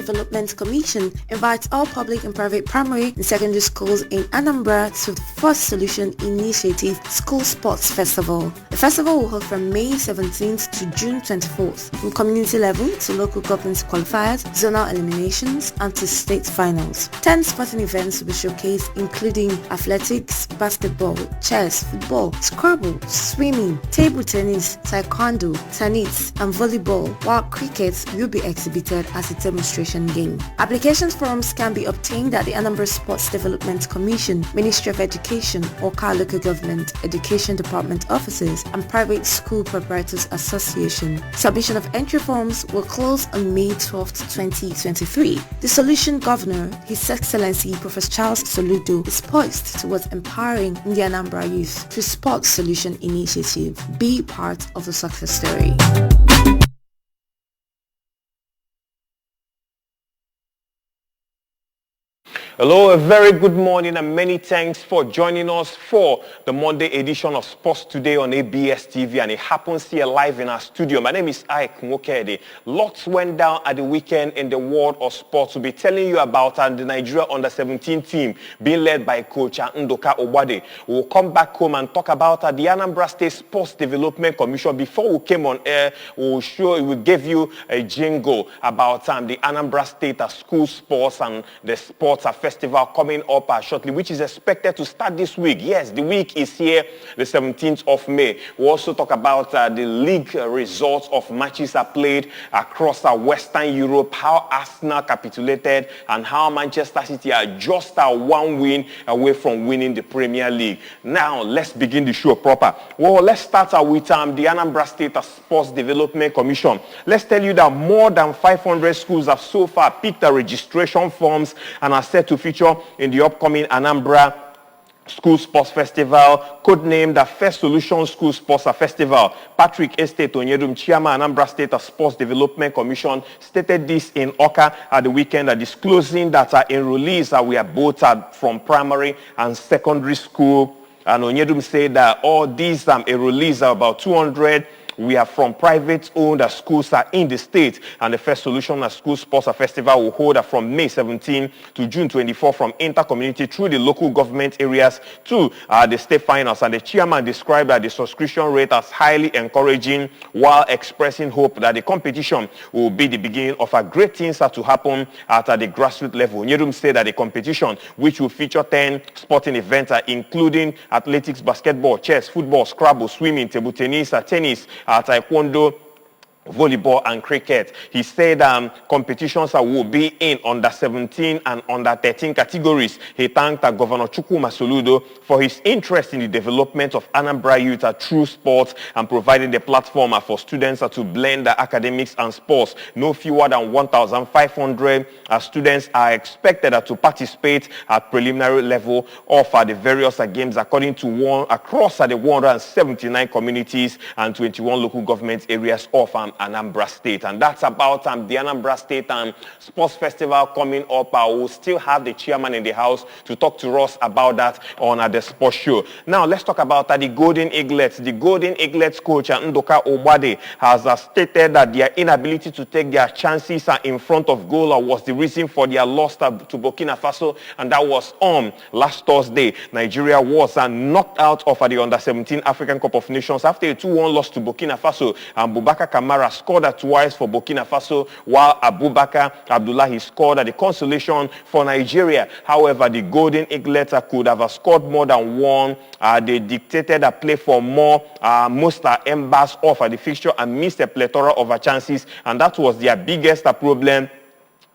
Development Commission invites all public and private primary and secondary schools in Anambra to the First Solution Initiative School Sports Festival. The festival will hold from May 17th to June 24th, from community level to local government qualifiers, zonal eliminations, and to state finals. 10 sporting events will be showcased, including athletics, basketball, chess, football, Scrabble, swimming, table tennis, taekwondo, tennis, and volleyball, while cricket will be exhibited as a demonstration game. Application forms can be obtained at the Anambra Sports Development Commission, Ministry of Education, or Car Local Government Education Department offices and Private School Proprietors Association. Submission of entry forms will close on May 12, 2023. The Solution Governor, His Excellency Professor Charles Soludo, is poised towards empowering the Anambra youth through Sports Solution Initiative. Be part of the success story. Hello, a very good morning and many thanks for joining us for the Monday edition of Sports Today on ABS TV, and it happens here live in our studio. My name is Ike Mwokedi. Lots went down at the weekend in the world of sports. We'll be telling you about the Nigeria Under-17 team being led by Coach Ndoka Obade. We'll come back home and talk about the Anambra State Sports Development Commission. Before we came on air, we'll give you a jingle about the Anambra State School Sports and the Sports Festival coming up shortly, which is expected to start this week. Yes, the week is here, the 17th of May. We'll also talk about the league results of matches are played across Western Europe, how Arsenal capitulated, and how Manchester City are just one win away from winning the Premier League. Now, let's begin the show proper. Well, let's start with the Anambra State Sports Development Commission. Let's tell you that more than 500 schools have so far picked the registration forms and are set to feature in the upcoming Anambra School Sports Festival, codenamed the First Solution School Sports Festival. Patrick Estate Onyedum, Chairman Anambra State Sports Development Commission, stated this in Oka at the weekend, disclosing that enrollees were both from primary and secondary school. And Onyedum said that all these enrollees are about 200. We are from private-owned schools in the state, and the First Solution School Sports Festival will hold from May 17 to June 24 from inter-community through the local government areas to the state finals. And the chairman described the subscription rate as highly encouraging, while expressing hope that the competition will be the beginning of great things to happen at the grassroots level. Nyedum said that the competition, which will feature 10 sporting events, including athletics, basketball, chess, football, Scrabble, swimming, table tennis, tennis, taekwondo, volleyball and cricket. He said competitions will be in under 17 and under 13 categories. He thanked Governor Chukwuma Soludo for his interest in the development of Anambra youth through sports and providing the platform for students to blend academics and sports. No fewer than 1,500 students are expected to participate at preliminary level of the various games, according to across the 179 communities and 21 local government areas of Anambra State. And that's about the Anambra State Sports Festival coming up. We'll still have the chairman in the house to talk to us about that on the sports show. Now, let's talk about the Golden Eaglets. The Golden Eaglets coach Ndoka Obade has stated that their inability to take their chances in front of goal was the reason for their loss to Burkina Faso, and that was on last Thursday. Nigeria was knocked out of the Under-17 African Cup of Nations after a 2-1 loss to Burkina Faso, and Boubacar Kamara scored twice for Burkina Faso, while Abubakar Abdullahi scored the consolation for Nigeria. However, the Golden Eaglets could have scored more than one. They dictated a play for more, most embers off the fixture and missed a plethora of chances, and that was their biggest problem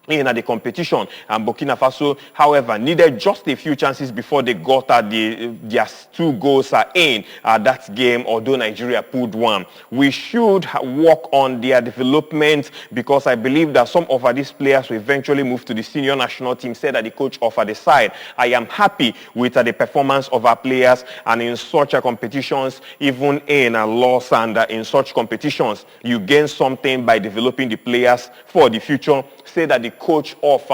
in the competition. And Burkina Faso, however, needed just a few chances before they got their 2 goals in that game, although Nigeria pulled one. We should work on their development, because I believe that some of these players will eventually move to the senior national team, said the coach of the side. I am happy with the performance of our players, and in such competitions, even in a loss and in such competitions, you gain something by developing the players for the future, said that the coach of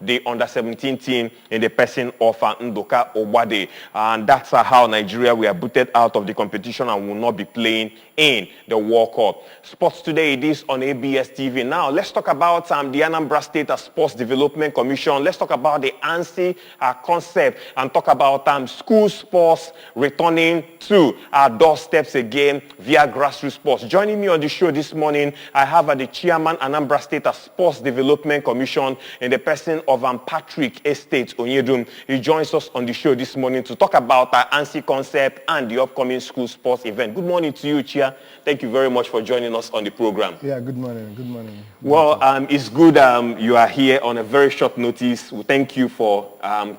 the under-17 team in the person of Ndoka Obade. And that's how Nigeria were booted out of the competition and will not be playing in the World Cup. Sports Today, it is on ABS TV. Now, let's talk about the Anambra State Sports Development Commission. Let's talk about the ANSI concept and talk about school sports returning to our doorsteps again via grassroots sports. Joining me on the show this morning, I have the chairman Anambra State Sports Development Commission in the person of Patrick Estate Onyedum. He joins us on the show this morning to talk about our ANSI concept and the upcoming school sports event. Good morning to you, Chair. Thank you very much for joining us on the program. Yeah, good morning. Good morning. Well, it's good you are here on a very short notice. We thank you for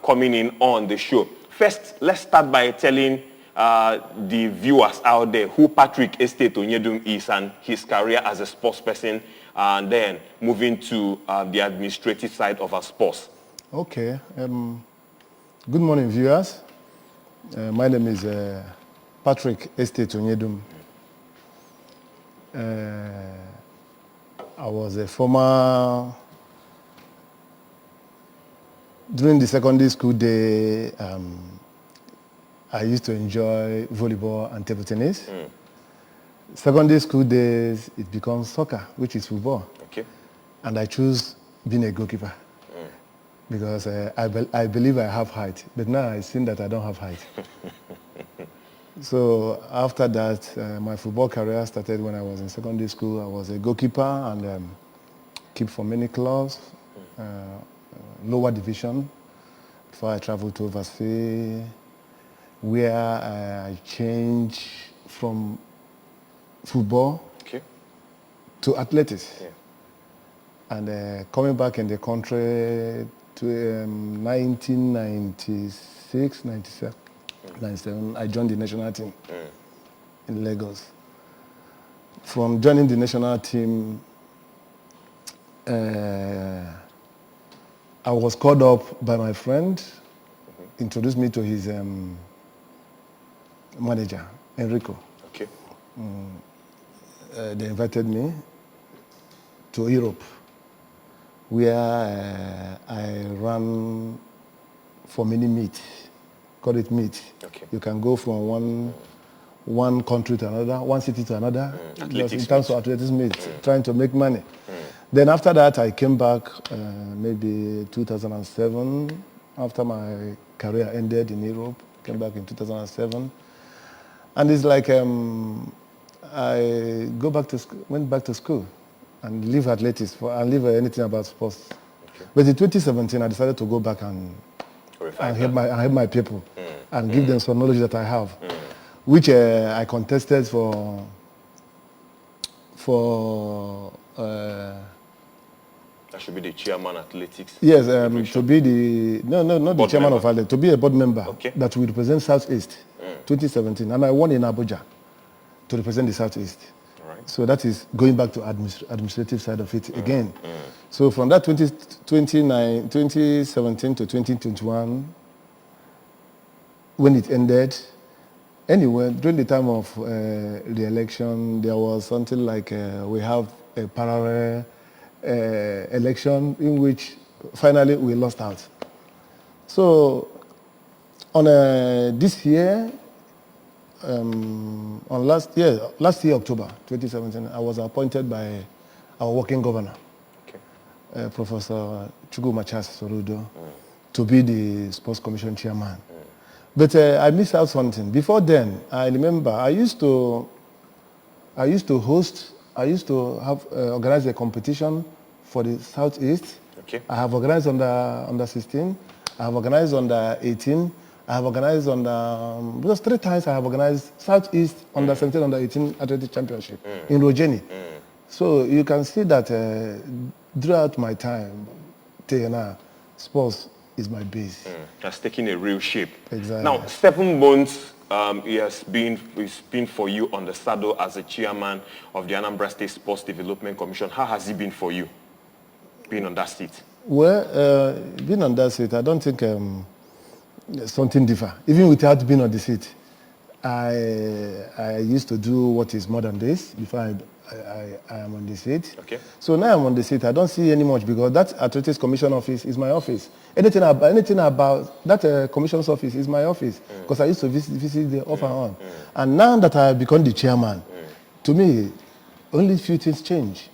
coming in on the show. First, let's start by telling the viewers out there who Patrick Estate Onyedum is and his career as a sports person, and then moving to the administrative side of our sports. Okay. Good morning, viewers. My name is Patrick Estate Onyedum. I was a former, during the secondary school day, I used to enjoy volleyball and table tennis. Secondary school days, it becomes soccer, which is football. Okay. And I choose being a goalkeeper because I believe I have height, but now I've seen that I don't have height. So after that, my football career started when I was in secondary school. I was a goalkeeper and kept for many clubs, lower division, before I traveled to overseas, where I changed from football to athletics. Yeah. And coming back in the country to 1996, 97, I joined the national team in Lagos. From joining the national team, I was called up by my friend, introduced me to his manager, Enrico. Okay. They invited me to Europe, where I ran for many meets. Call it meet. Okay. You can go from one country to another, one city to another, just in terms of athletics meet, trying to make money. Then after that, I came back maybe 2007, after my career ended in Europe, came back in 2007. And it's like I went back to school and leave athletics, and leave anything about sports. Okay. But in 2017, I decided to go back and help my people and give them some knowledge that I have, which I contested for that should be the chairman athletics. Yes, to be the not the chairman of athletics, to be a board member that will represent Southeast, 2017, and I won in Abuja to represent the Southeast. Right. So that is going back to administrative side of it again. So from that 2017 to 2021, when it ended, anyway, during the time of the election, there was something like we have a parallel election in which finally we lost out. So on this year, on last year October 2017, I was appointed by our working governor, Professor Chukwumachas Soludo, to be the sports commission chairman. But I missed out something. Before then, I remember I used to organize a competition for the Southeast. Okay. I have organized under 16. I have organized under 18. I have organized because 3 times I have organized Southeast under 17, under 18 athletic championship in Rojeni. So you can see that throughout my time, till now, sports is my base. That's taking a real shape. Exactly. Now, 7 months it's been for you on the saddle as a chairman of the Anambra State Sports Development Commission. How has it been for you, being on that seat? Well, being on that seat, I don't think something different. Even without being on the seat, I used to do what is more than this before I am on the seat. Okay. So now I'm on the seat. I don't see any much because that Athletics Commission office is my office. Anything about that commission's office is my office because I used to visit there off and on. And now that I have become the chairman, to me, only few things change.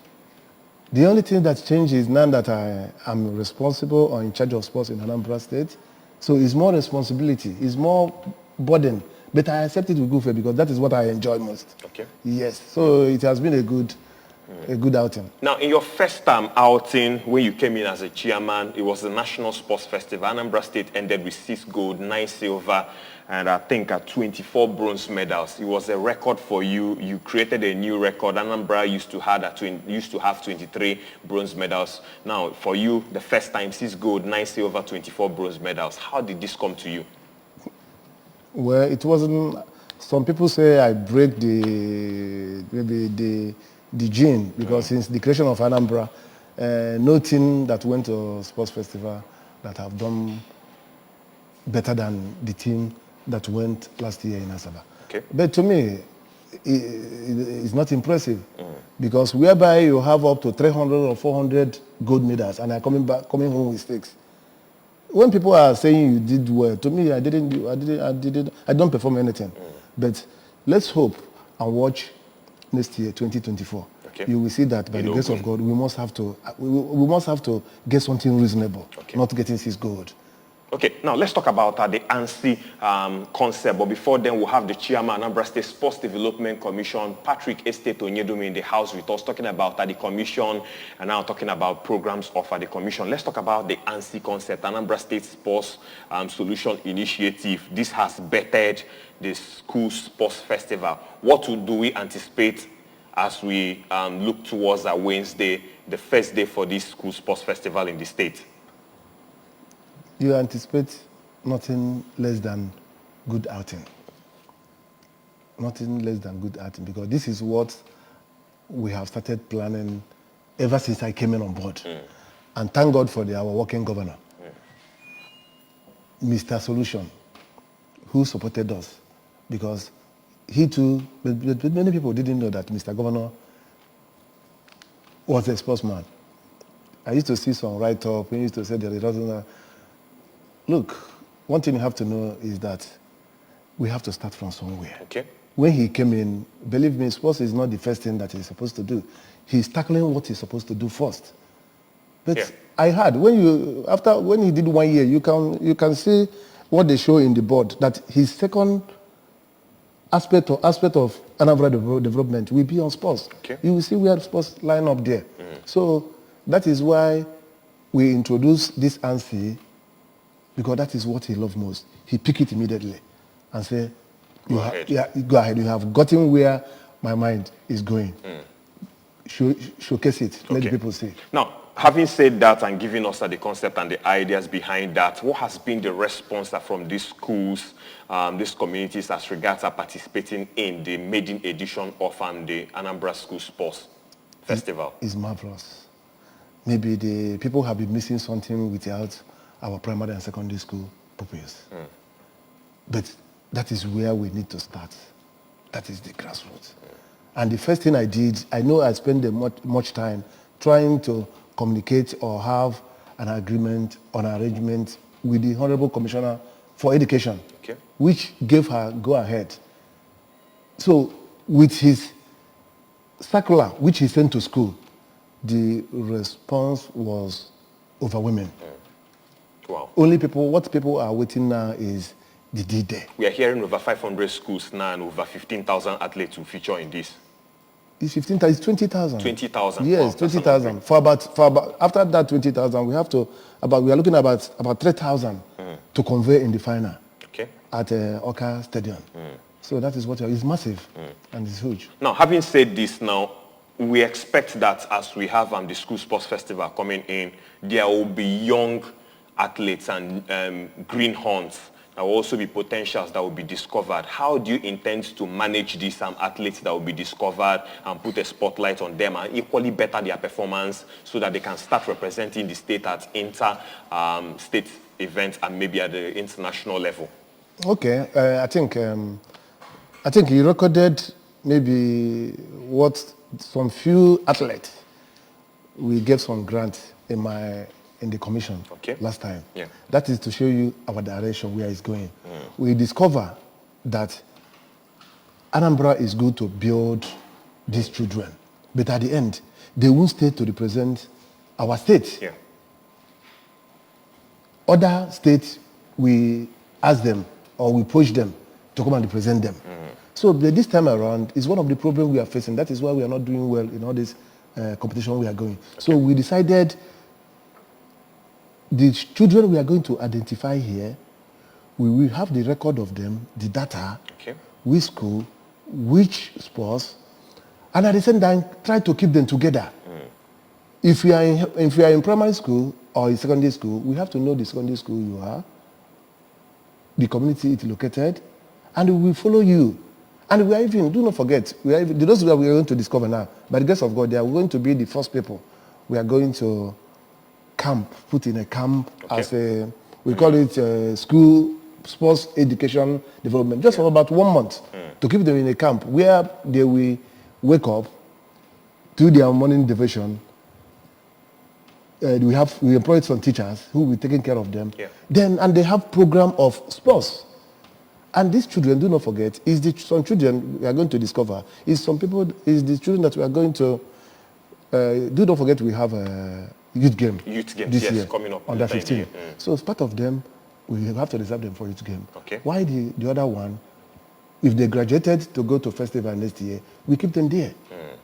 The only thing that changes now that I am responsible or in charge of sports in Anambra State, so it's more responsibility, it's more burden. But I accept it with good faith because that is what I enjoy most. Okay. Yes. So it has been a good outing. Now, in your first time outing, when you came in as a chairman, it was the National Sports Festival. Anambra State ended with 6 gold, 9 silver, and I think 24 bronze medals. It was a record for you. You created a new record. Anambra used to have 23 bronze medals. Now, for you, the first time, 6 gold, 9 silver, 24 bronze medals. How did this come to you? Well, it wasn't. Some people say I break the gene because since the creation of Anambra, no team that went to sports festival that have done better than the team that went last year in Asaba. Okay. But to me, it's not impressive because whereby you have up to 300 or 400 gold medals and are coming home with 6. When people are saying you did well, to me, I don't perform anything. But let's hope and watch next year, 2024. Okay. You will see that by the grace of God, we must have to get something reasonable, not getting 6 gold. Okay, now let's talk about the ANSI concept. But before then, we'll have the chairman, Anambra State Sports Development Commission, Patrick Estate Onyedumi, in the house with us, talking about the commission and now talking about programs of the commission. Let's talk about the ANSI concept, Anambra State Sports Solution Initiative. This has bettered the school sports festival. What do we anticipate as we look towards Wednesday, the first day for this school sports festival in the state? You anticipate nothing less than good outing. Nothing less than good outing because this is what we have started planning ever since I came in on board. And thank God for our working governor, Mr. Solution, who supported us because he too, but many people didn't know that Mr. Governor was a sportsman. I used to see some write-up, he used to say that it doesn't. Look, one thing you have to know is that we have to start from somewhere. Okay. When he came in, believe me, sports is not the first thing that he's supposed to do. He's tackling what he's supposed to do first. But I heard when he did 1 year, you can see what they show in the board that his second aspect of Anambra development will be on sports. Okay. You will see we have sports line up there. So that is why we introduced this ANSI. Because that is what he loved most. He picked it immediately and said, go ahead. You have gotten where my mind is going. Showcase it. Let the people see. Now, having said that and giving us the concept and the ideas behind that, what has been the response from these schools, these communities as regards participating in the maiden edition of the Anambra School Sports Festival? It's marvelous. Maybe the people have been missing something without our primary and secondary school pupils. But that is where we need to start. That is the grassroots. And the first thing I did, I know I spent much time trying to communicate or have an agreement on arrangement with the Honorable Commissioner for Education, which gave her go-ahead. So with his circular, which he sent to school, the response was overwhelming. Wow. What people are waiting now is the D-Day. We are hearing over 500 schools now and over 15,000 athletes will feature in this. It's 15,000, it's 20,000. 20,000? Yes, 20,000. For about, after that 20,000, we are looking at about 3,000 to convey in the final at Oka Stadium. So that is what is massive and it's huge. Now, having said this now, we expect that as we have the School Sports Festival coming in, there will be young athletes and greenhorns. There will also be potentials that will be discovered. How do you intend to manage these athletes that will be discovered and put a spotlight on them and equally better their performance so that they can start representing the state at inter-state events and maybe at the international level? Okay, I think I think he recorded maybe what some few athletes we gave some grant in the commission last time. Yeah. That is to show you our direction, where it's going. We discover that Anambra is going to build these children, but at the end, they won't stay to represent our state. Yeah. Other states, we ask them or we push them to come and represent them. So this time around is one of the problems we are facing. That is why we are not doing well in all this competition we are going. So we decided the children we are going to identify here, we will have the record of them, the data, which school, which sports, and at the same time try to keep them together. If you are in primary school or in secondary school, we have to know the secondary school you are, the community it's located, and we will follow you. And we are even, do not forget, those that we are going to discover now, by the grace of God, they are going to be the first people we are going to put in a camp as we call it school sports education development, just for about 1 month, to keep them in a camp where they will wake up, do their morning devotion. We employ some teachers who will be taking care of them. And they have program of sports. And these children, do not forget, some children we are going to discover, is the children that we are going to, do not forget we have a youth game. Youth game, this yes, year, coming up. Under 15. So as part of them, we have to reserve them for youth game. Why the other one, if they graduated to go to festival next year, we keep them there.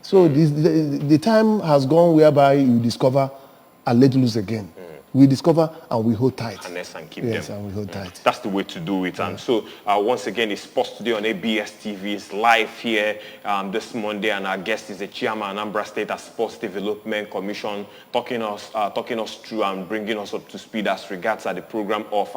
So the time has gone whereby you discover and let loose again. We discover and we hold tight. And keep yes, them. And we hold tight. That's the way to do it. And so once again, it's Sports Today on ABS TV. It's live here this Monday, and our guest is the chairman of Anambra State Sports Development Commission, talking us through and bringing us up to speed as regards the program of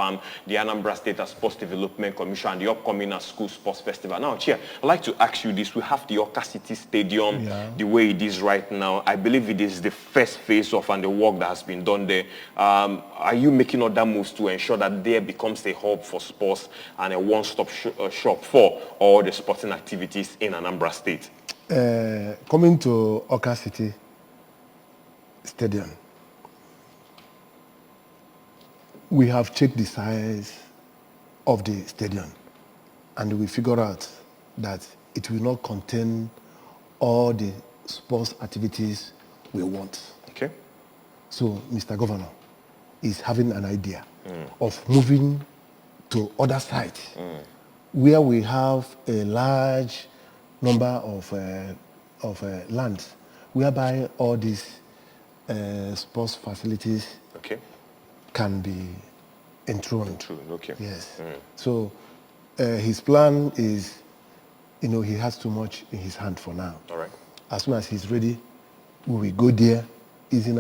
the Anambra State Sports Development Commission and the upcoming school sports festival. Now, Chair, I'd like to ask you this. We have the Awka City Stadium the way it is right now. I believe it is the first phase of and the work that has been done there. Are you making other moves to ensure that there becomes a hub for sports and a one-stop shop for all the sporting activities in Anambra State? Coming to Awka City Stadium, we have checked the size of the stadium, and we figure out that it will not contain all the sports activities we want. So, Mr. Governor is having an idea of moving to other sites where we have a large number of lands whereby all these sports facilities can be enthroned. Yes. So his plan is, he has too much in his hand for now. As soon as he's ready, we will go there. Is in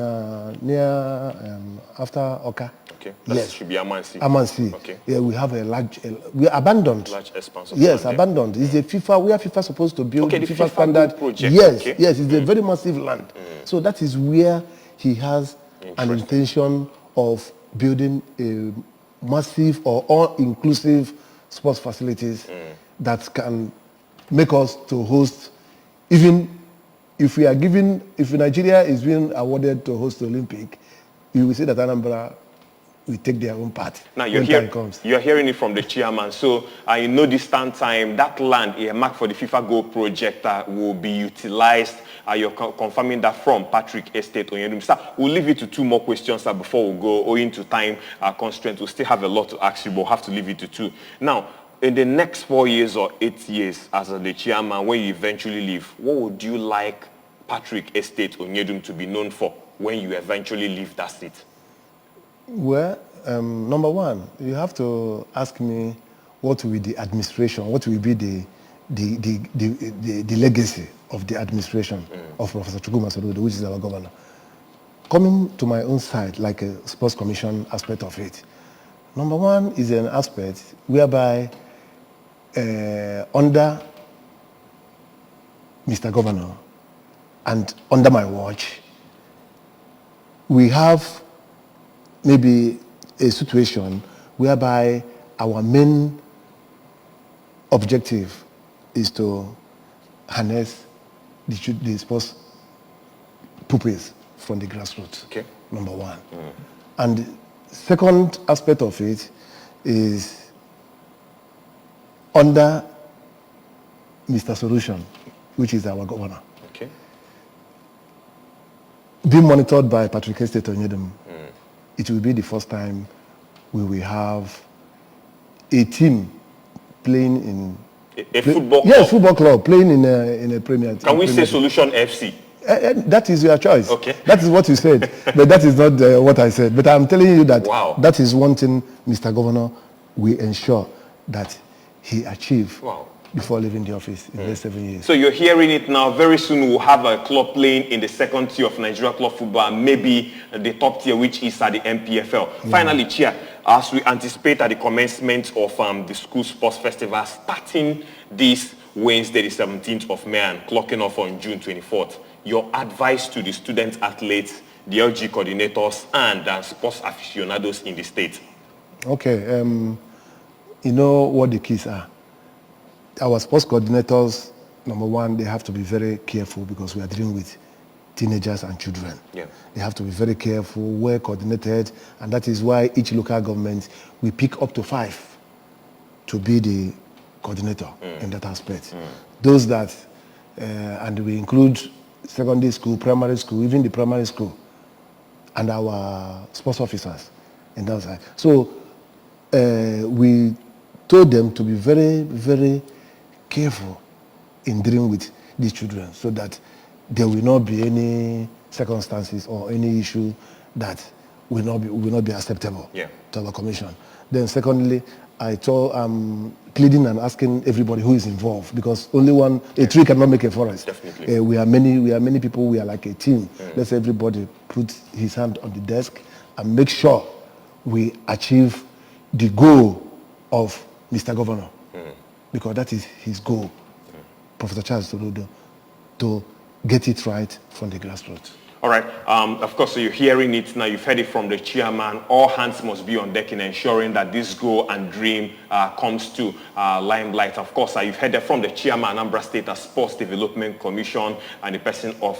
near after Awka. That should be Amansi. Amansi. Yeah, we have we are abandoned. Large expanse of land, abandoned. It's a FIFA. We are FIFA supposed to build the FIFA standard project. Yes, yes. It's a very massive land. So that is where he has an intention of building a massive or all-inclusive sports facilities that can make us to host even. If Nigeria is being awarded to host the Olympic, you will see that Anambra will take their own part. Now you're hearing it from the chairman. So this time, that land earmarked for the FIFA Go project will be utilized. You're confirming that from Patrick Estate Onyedum. Sir, we'll leave it to 2 more questions before we go. Owing to time constraints, we'll still have a lot to ask you, but we'll have to leave it to 2. Now, in the next 4 years or 8 years as the chairman, when you eventually leave, what would you like Patrick Estate Onyedum to be known for when you eventually leave that seat? Well, number one, you have to ask me what will be the administration, what will be the legacy of the administration of Professor Chukwuma Soludo, which is our governor. Coming to my own side, like a sports commission aspect of it, number one is an aspect whereby under Mr. Governor and under my watch, we have maybe a situation whereby our main objective is to harness the sports pupils from the grassroots, number one. And the second aspect of it is under Mr. Solution, which is our governor, being monitored by Patrick Estate Onyedum. It will be the first time we will have a team playing in football club? Yes, football club playing in a Premier. Can we say Solution FC? That is your choice. Okay. That is what you said, but that is not what I said. But I'm telling you that that is one thing Mr. Governor will ensure that he achieve before leaving the office in the next 7 years. So you're hearing it now. Very soon we'll have a club playing in the second tier of Nigeria club football, and maybe the top tier, which is at the MPFL. Finally, Chair, as we anticipate at the commencement of the school sports festival starting this Wednesday, the 17th of May, and clocking off on June 24th, your advice to the student athletes, the LG coordinators, and sports aficionados in the state? Okay, you know what the keys are. Our sports coordinators, number one, they have to be very careful because we are dealing with teenagers and children. They have to be very careful, well coordinated, and that is why each local government, we pick up to 5 to be the coordinator in that aspect. Those that, and we include secondary school, primary school, even the primary school, and our sports officers in that side. So we told them to be very, very careful in dealing with these children so that there will not be any circumstances or any issue that will not be acceptable to our commission. Then secondly, I'm pleading and asking everybody who is involved, because only a tree cannot make a forest. Definitely. We are many people, we are like a team. Let's everybody put his hand on the desk and make sure we achieve the goal of Mr. Governor, because that is his goal, Professor Charles Soludo, to get it right from the grassroots. All right. Of course, so you're hearing it now. You've heard it from the chairman. All hands must be on deck in ensuring that this goal and dream comes to limelight. Of course, you've heard it from the chairman, Anambra State Sports Development Commission, and the person of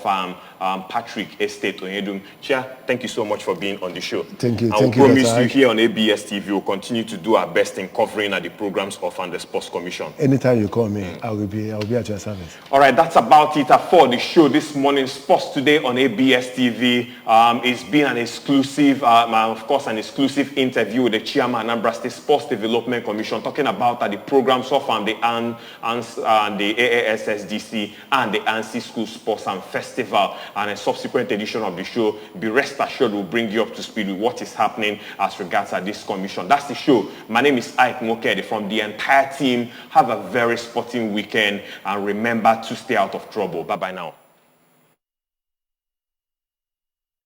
Patrick Estate Onyedum. Chair, thank you so much for being on the show. Thank you. I promise you here on ABS TV, we'll continue to do our best in covering the programs of the Sports Commission. Anytime you call me, I will be at your service. All right, that's about it for the show this morning. Sports Today on ABS TV. It's been an exclusive, of course, an exclusive interview with the chairman, Anambra State Sports Development Commission, talking about the programs of the AASSDC and the ANSI School Sports and Festival. And a subsequent edition of the show, be rest assured, will bring you up to speed with what is happening as regards this commission. That's the show. My name is Ike Mokede. From the entire team, have a very sporting weekend, and remember to stay out of trouble. Bye-bye now.